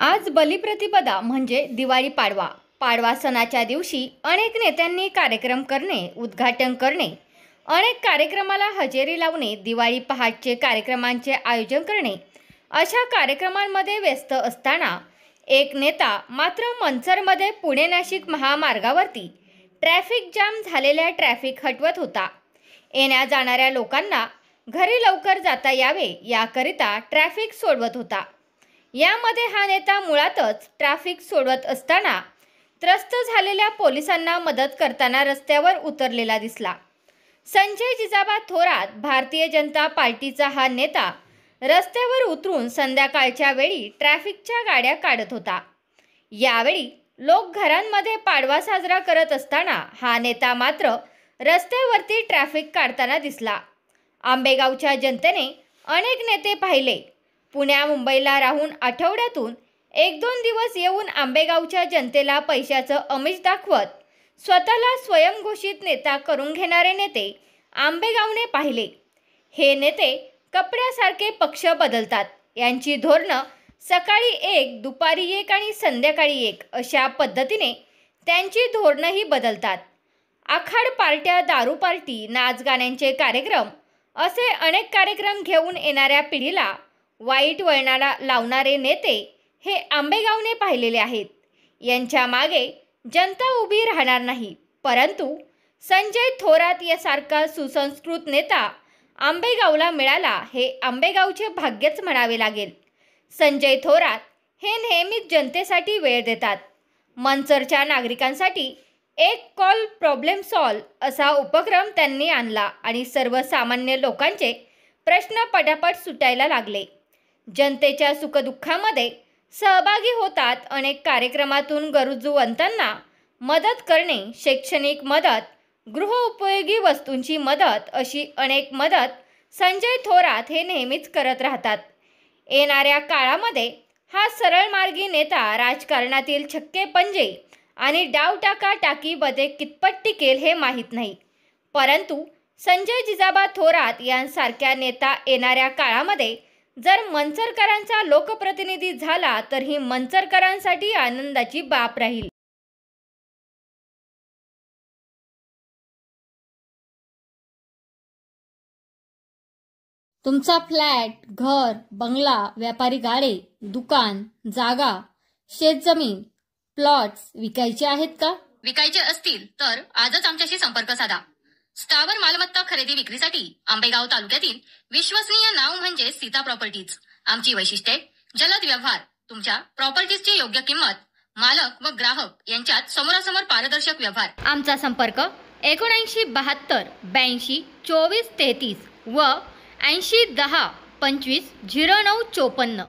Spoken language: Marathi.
आज बलिप्रतिपदा म्हणजे दिवाळी पाडवा. पाडवा सणाच्या दिवशी अनेक नेत्यांनी कार्यक्रम करणे, उद्घाटन करणे, अनेक कार्यक्रमाला हजेरी लावणे, दिवाळी पहाटचे कार्यक्रमांचे आयोजन करणे अशा कार्यक्रमांमध्ये व्यस्त असताना एक नेता मात्र मंचरमध्ये पुणे नाशिक महामार्गावरती ट्रॅफिक जाम झालेल्या ट्रॅफिक हटवत होता. येण्या जाणाऱ्या लोकांना घरी लवकर जाता यावे याकरिता ट्रॅफिक सोडवत होता. यामध्ये हा नेता मुळातच ट्रॅफिक सोडवत असताना त्रस्त झालेल्या पोलिसांना मदत करताना रस्त्यावर उतरलेला दिसला. संजय जिजाबा थोरात भारतीय जनता पार्टीचा हा नेता रस्त्यावर उतरून संध्याकाळच्या वेळी ट्रॅफिकच्या गाड्या काढत होता. यावेळी लोक घरांमध्ये पाडवा साजरा करत असताना हा नेता मात्र रस्त्यावरती ट्रॅफिक काढताना दिसला. आंबेगावच्या जनतेने अनेक नेते पाहिले. पुण्या मुंबईला राहून आठवड्यातून 1-2 दिवस येऊन आंबेगावच्या जनतेला पैशाचं आमिष दाखवत स्वतःला स्वयंघोषित नेता करून घेणारे नेते आंबेगावने पाहिले. हे नेते कपड्यासारखे पक्ष बदलतात. यांची धोरणं सकाळी एक, दुपारी एक आणि संध्याकाळी एक अशा पद्धतीने त्यांची धोरणंही बदलतात. आखाड पार्ट्या, दारू पार्टी, नाच गाण्यांचे कार्यक्रम असे अनेक कार्यक्रम घेऊन येणाऱ्या पिढीला वाईट वळणाला लावणारे नेते हे आंबेगावने पाहिलेले आहेत. यांच्या मागे जनता उभी राहणार नाही. परंतु संजय थोरात यासारखा सुसंस्कृत नेता आंबेगावला मिळाला हे आंबेगावचे भाग्यच म्हणावे लागेल. संजय थोरात हे नेहमीच जनतेसाठी वेळ देतात. मंचरच्या नागरिकांसाठी एक कॉल प्रॉब्लेम सॉल्व असा उपक्रम त्यांनी आणला आणि सर्वसामान्य लोकांचे प्रश्न पटापट सुटायला लागले. जनतेच्या सुखदुःखामध्ये सहभागी होतात. अनेक कार्यक्रमातून गरजूवंतांना मदत करणे, शैक्षणिक मदत, गृहोपयोगी वस्तूंची मदत अशी अनेक मदत संजय थोरात हे नेहमीच करत राहतात. येणाऱ्या काळामध्ये हा सरळमार्गी नेता राजकारणातील छक्के पंजे आणि डावटाका टाकीमध्ये कितपत टिकेल हे माहीत नाही. परंतु संजय जिजाबा थोरात यांसारख्या नेता येणाऱ्या काळामध्ये जर मंचरकरांचा लोकप्रतिनिधी झाला तर ही मंचरकरांसाठी आनंदाची बाब राहील. तुमचा फ्लॅट, घर, बंगला, व्यापारी गाडे, दुकान, जागा, शेतजमीन, प्लॉट्स विकायचे आहेत का? विकायचे असतील तर आजच आमच्याशी संपर्क साधा. स्थावर मालमत्ता खरेदी विक्रीसाठी आंबेगाव तालुक्यातील विश्वसनीय नाव म्हणजे सीता प्रॉपर्टीज. आमची वैशिष्ट्ये: जलद व्यवहार, तुमच्या प्रॉपर्टीजची योग्य किंमत, मालक व ग्राहक यांच्यात समोरासमोर पारदर्शक व्यवहार. आमचा संपर्क 7972 82 24 33 व 80 10 25 09 54.